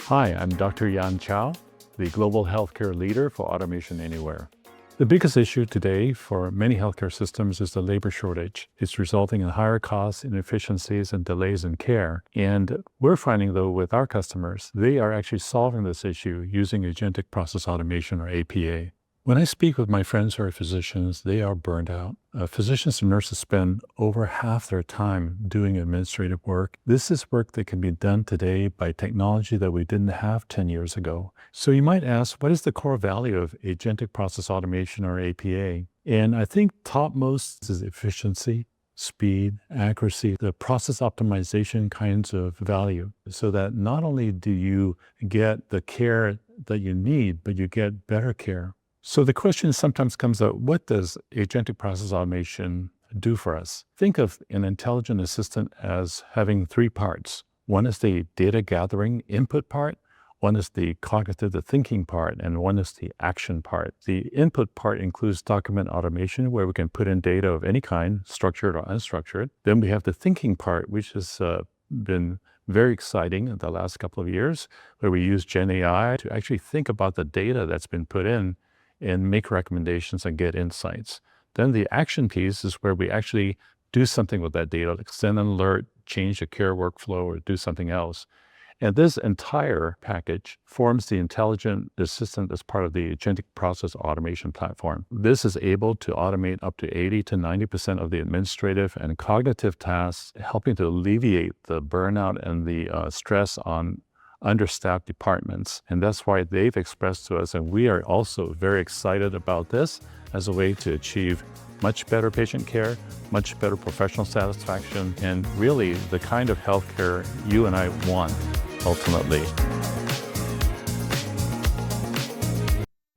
Hi, I'm Dr. Yan Chao, the Global Healthcare Leader for Automation Anywhere. The biggest issue today for many healthcare systems is the labor shortage. It's resulting in higher costs, inefficiencies, and delays in care. And we're finding, though, with our customers, they are actually solving this issue using Agentic Process Automation, or APA. When I speak with my friends who are physicians, they are burned out. Physicians and nurses spend over half their time doing administrative work. This is work that can be done today by technology that we didn't have 10 years ago. So you might ask, what is the core value of Agentic Process Automation, or APA? And I think topmost is efficiency, speed, accuracy, the process optimization kinds of value, so that not only do you get the care that you need, but you get better care. So the question sometimes comes up, what does Agentic Process Automation do for us? Think of an intelligent assistant as having three parts. One is the data gathering input part, one is the cognitive, the thinking part, and one is the action part. The input part includes document automation, where we can put in data of any kind, structured or unstructured. Then we have the thinking part, which has been very exciting in the last couple of years, where we use Gen AI to actually think about the data that's been put in and make recommendations and get insights. Then the action piece is where we actually do something with that data, like send an alert, change the care workflow, or do something else. And this entire package forms the intelligent assistant as part of the Agentic Process Automation platform. This is able to automate up to 80 to 90% of the administrative and cognitive tasks, helping to alleviate the burnout and the stress on understaffed departments. And that's why they've expressed to us, and we are also very excited about this as a way to achieve much better patient care, much better professional satisfaction, and really the kind of healthcare you and I want ultimately.